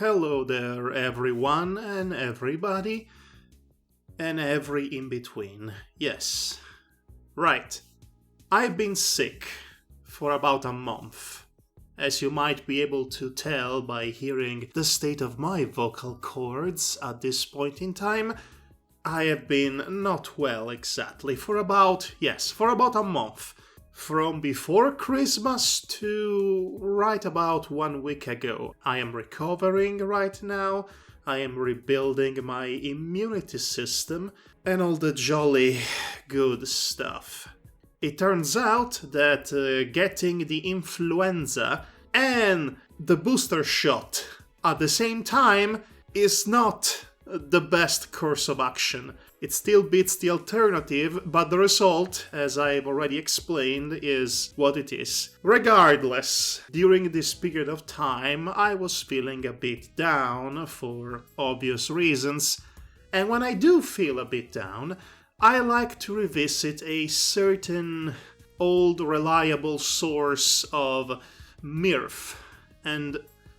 Hello there, everyone and everybody, and every in between. Yes, right. I've been sick for about a month. As you might be able to tell by hearing the state of my vocal cords at this point in time, I have been not well exactly for about a month. From before Christmas to right about 1 week ago. I am recovering right now, I am rebuilding my immunity system, and all the jolly good stuff. It turns out that getting the influenza and the booster shot at the same time is not the best course of action. It still beats the alternative, but the result, as I've already explained, is what it is. Regardless, during this period of time, I was feeling a bit down for obvious reasons, and when I do feel a bit down, I like to revisit a certain old reliable source of mirth and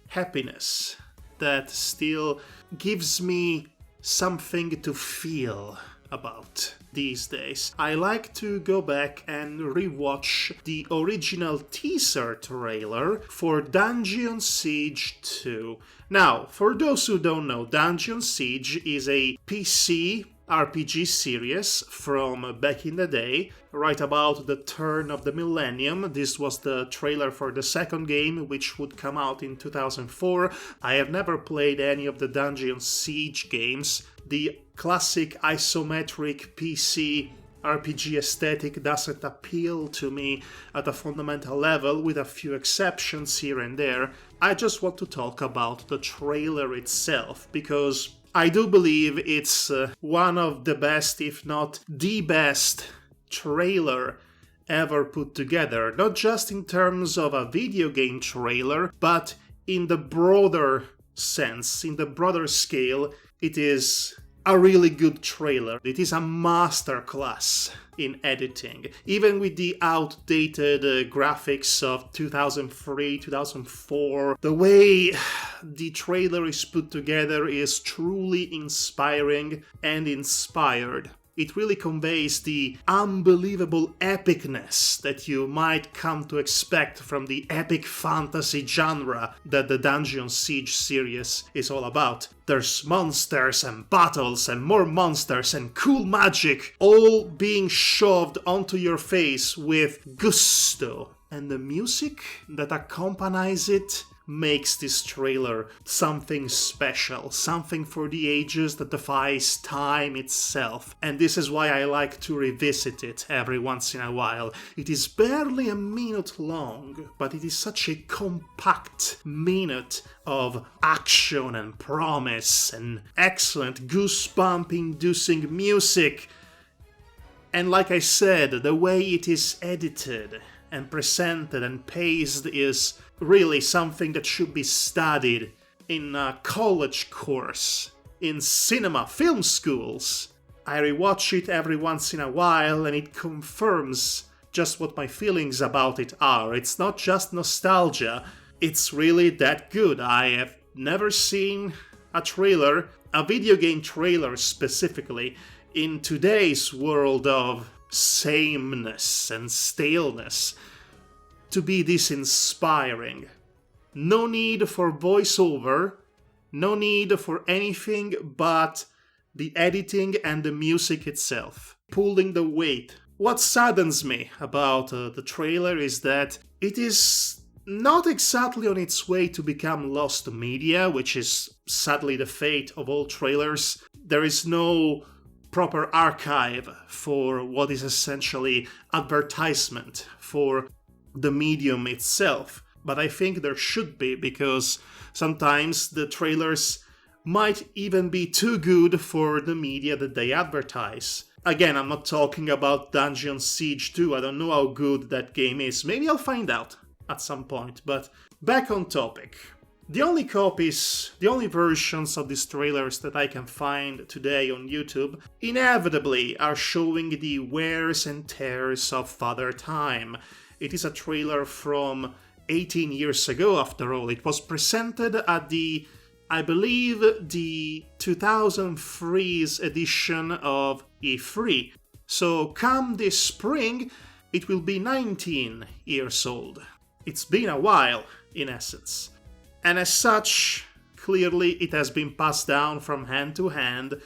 happiness that still gives me something to feel about these days. I like to go back and rewatch the original teaser trailer for Dungeon Siege 2. Now, for those who don't know, Dungeon Siege is a PC RPG series from back in the day, right about the turn of the millennium. This was the trailer for the second game, which would come out in 2004. I have never played any of the Dungeon Siege games. The classic isometric PC RPG aesthetic doesn't appeal to me at a fundamental level, with a few exceptions here and there. I just want to talk about the trailer itself, because I do believe it's one of the best, if not the best, trailer ever put together. Not just in terms of a video game trailer, but in the broader sense, in the broader scale, it is a really good trailer. It is a masterclass in editing. Even with the outdated graphics of 2003, 2004, the way the trailer is put together is truly inspiring and inspired. It really conveys the unbelievable epicness that you might come to expect from the epic fantasy genre that the Dungeon Siege series is all about. There's monsters and battles and more monsters and cool magic, all being shoved onto your face with gusto. And the music that accompanies it makes this trailer something special, something for the ages that defies time itself. And this is why I like to revisit it every once in a while. It is barely a minute long, but it is such a compact minute of action and promise and excellent goosebump-inducing music. And like I said, the way it is edited and presented and paced is really something that should be studied in a college course, in cinema film schools. I rewatch it every once in a while and it confirms just what my feelings about it are. It's not just nostalgia, it's really that good. I have never seen a trailer, a video game trailer specifically, in today's world of sameness and staleness, to be this inspiring. No need for voiceover, no need for anything but the editing and the music itself, pulling the weight. What saddens me about the trailer is that it is not exactly on its way to become lost media, which is sadly the fate of all trailers. There is no proper archive for what is essentially advertisement for the medium itself. But I think there should be, because sometimes the trailers might even be too good for the media that they advertise. Again, I'm not talking about Dungeon Siege 2, I don't know how good that game is. Maybe I'll find out at some point, but back on topic. The only versions of these trailers that I can find today on YouTube inevitably are showing the wears and tears of Father Time. It is a trailer from 18 years ago, after all. It was presented at the I believe the 2003's edition of E3. So come this spring, it will be 19 years old. It's been a while, in essence. And as such, clearly it has been passed down from hand to hand,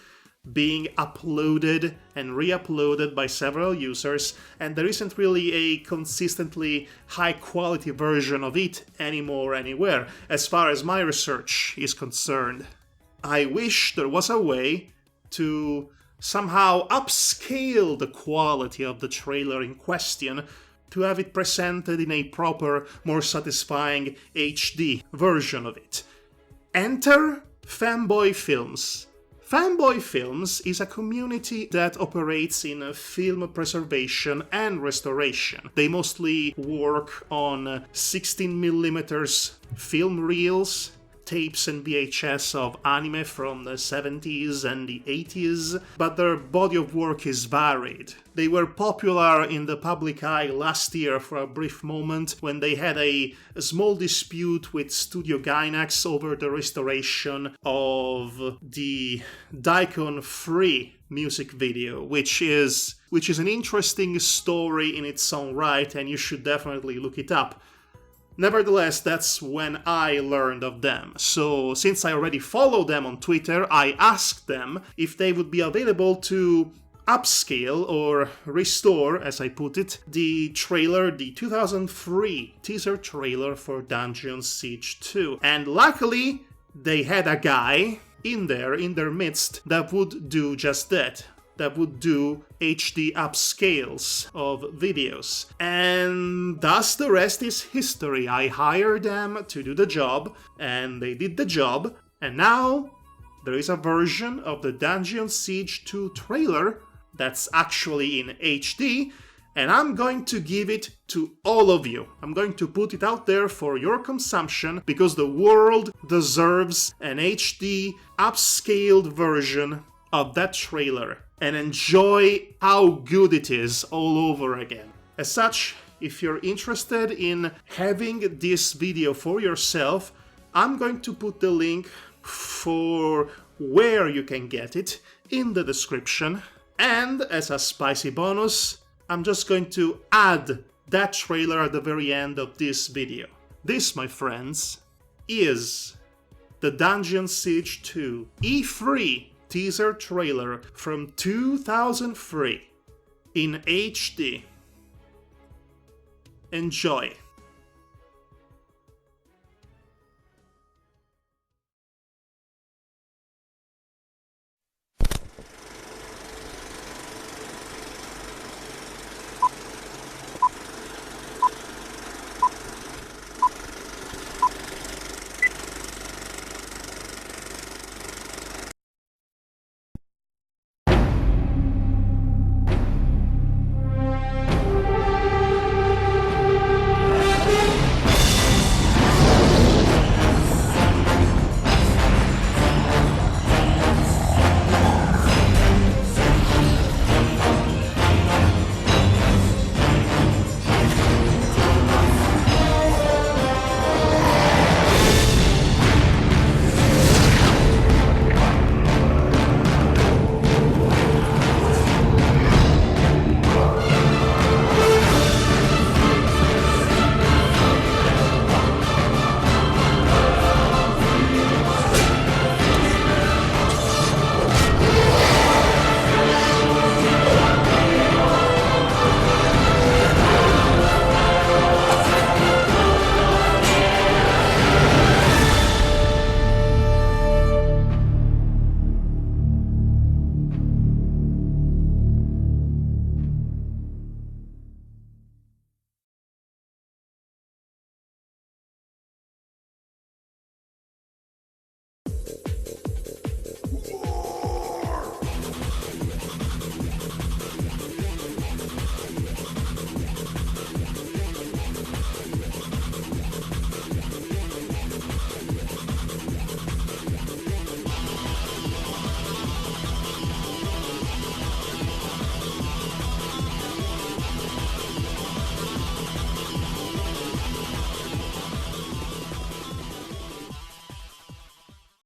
being uploaded and re-uploaded by several users, and there isn't really a consistently high-quality version of it anymore anywhere, as far as my research is concerned. I wish there was a way to somehow upscale the quality of the trailer in question to have it presented in a proper, more satisfying HD version of it. Enter FemboyFilms. FemboyFilms is a community that operates in film preservation and restoration. They mostly work on 16mm film reels, tapes and VHS of anime from the 70s and the 80s, but their body of work is varied. They were popular in the public eye last year for a brief moment when they had a small dispute with Studio Gainax over the restoration of the Daikon 3 music video, which is an interesting story in its own right, and you should definitely look it up. Nevertheless, that's when I learned of them. So, since I already follow them on Twitter, I asked them if they would be available to upscale or restore, as I put it, the trailer, the 2003 teaser trailer for Dungeon Siege 2. And luckily, they had a guy in their midst that would do just that. That would do HD upscales of videos. And thus the rest is history. I hired them to do the job, and they did the job, and now there is a version of the Dungeon Siege 2 trailer that's actually in HD, and I'm going to give it to all of you. I'm going to put it out there for your consumption, because the world deserves an HD upscaled version of that trailer, and enjoy how good it is all over again. As such, if you're interested in having this video for yourself, I'm going to put the link for where you can get it in the description, and as a spicy bonus, I'm just going to add that trailer at the very end of this video. This, my friends, is the Dungeon Siege 2 E3 teaser trailer from 2003 in HD. Enjoy.